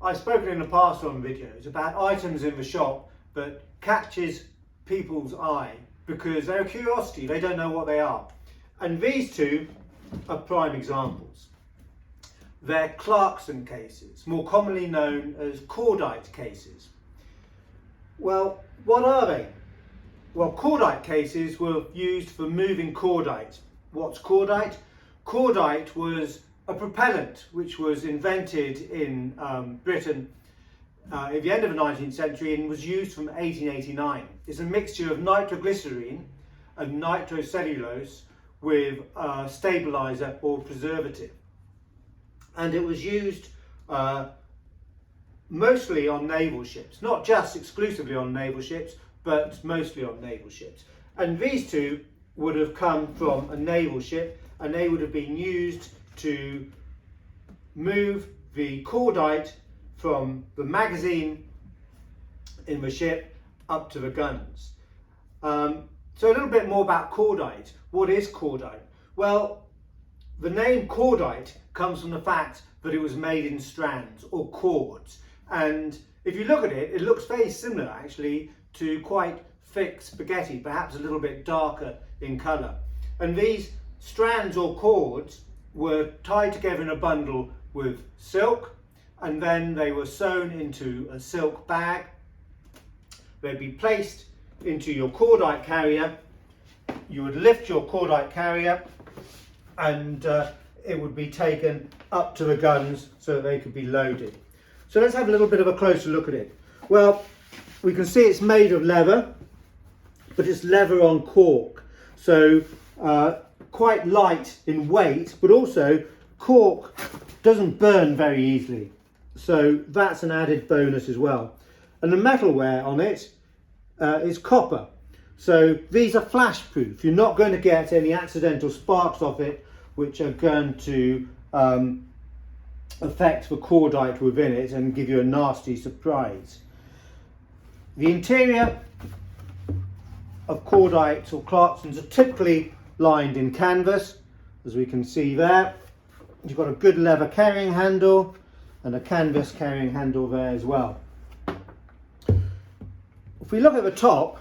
I've spoken in the past on videos about items in the shop that catches people's eye because they're a curiosity, they don't know what they are. And these two are prime examples. They're Clarkson cases, more commonly known as Cordite cases. Well, what are they? Well, Cordite cases were used for moving cordite. What's cordite? Cordite was a propellant which was invented in Britain at the end of the 19th century and was used from 1889. It's a mixture of nitroglycerine and nitrocellulose with a stabilizer or preservative. And it was used mostly on naval ships, not just exclusively on naval ships, but mostly on naval ships. And these two would have come from a naval ship, and they would have been used to move the cordite from the magazine in the ship up to the guns. So a little bit more about cordite. What is cordite? Well, the name cordite comes from the fact that it was made in strands or cords. And if you look at it, it looks very similar actually to quite thick spaghetti, perhaps a little bit darker in colour. And these strands or cords were tied together in a bundle with silk, and then they were sewn into a silk bag. They'd be placed into your cordite carrier. You would lift your cordite carrier and it would be taken up to the guns so that they could be loaded. So let's have a little bit of a closer look at it. Well, we can see it's made of leather, but it's leather on cork. So quite light in weight, but also cork doesn't burn very easily. So that's an added bonus as well. And the metalware on it is copper. So these are flash proof. You're not going to get any accidental sparks off it, which are going to affect the cordite within it and give you a nasty surprise. The interior of Cordites or Clarksons are typically lined in canvas, as we can see there. You've got a good leather carrying handle and a canvas carrying handle there as well. If we look at the top,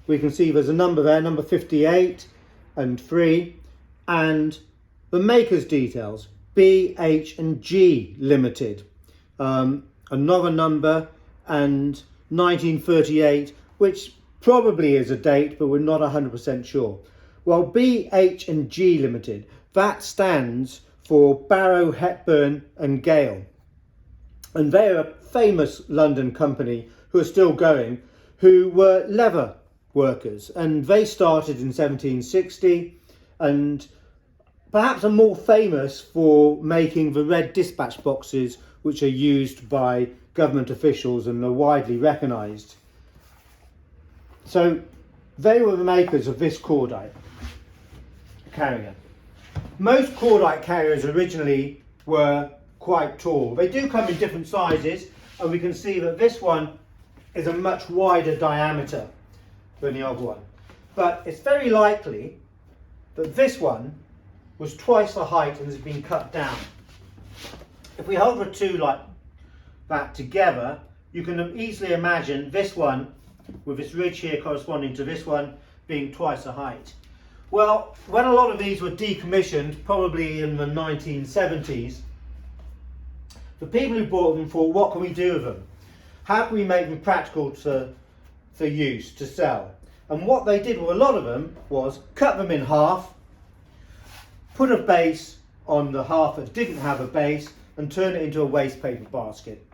we can see there's a number there, number 58 and 3, and the maker's details, B, H and G Limited. Another number and 1938, which probably is a date, but we're not 100% sure. Well, B, H and G Limited, that stands for Barrow, Hepburn and Gale. And they're a famous London company who are still going, who were leather workers, and they started in 1760 and perhaps are more famous for making the red dispatch boxes which are used by government officials and are widely recognised. So they were the makers of this cordite carrier. Most cordite carriers originally were quite tall. They do come in different sizes, and we can see that this one is a much wider diameter than the other one. But it's very likely that this one was twice the height and has been cut down. If we hold the two like that together, you can easily imagine this one with this ridge here corresponding to this one being twice the height. Well, when a lot of these were decommissioned, probably in the 1970s, the people who bought them thought, what can we do with them? How can we make them practical for use, to sell? And what they did with a lot of them was cut them in half, put a base on the half that didn't have a base, and turn it into a waste paper basket.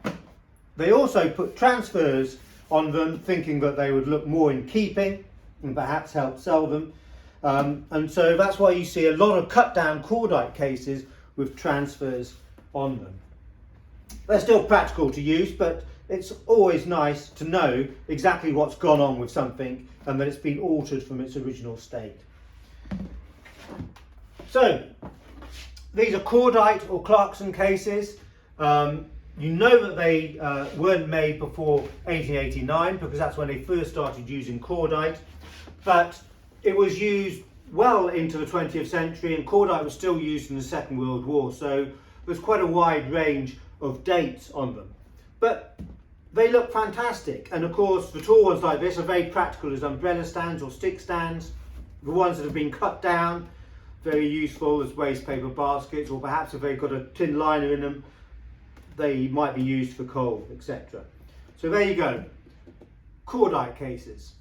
They also put transfers on them, thinking that they would look more in keeping and perhaps help sell them. And so that's why you see a lot of cut down cordite cases with transfers on them. They're still practical to use, but it's always nice to know exactly what's gone on with something and that it's been altered from its original state. So these are Cordite or Clarkson cases. You know that they weren't made before 1889 because that's when they first started using cordite, but it was used well into the 20th century, and cordite was still used in the Second World War, so there's quite a wide range of dates on them. But they look fantastic, and of course the tall ones like this are very practical as umbrella stands or stick stands. The ones that have been cut down, very useful as waste paper baskets, or perhaps if they've got a tin liner in them, they might be used for coal, etc. So there you go, Cordite cases.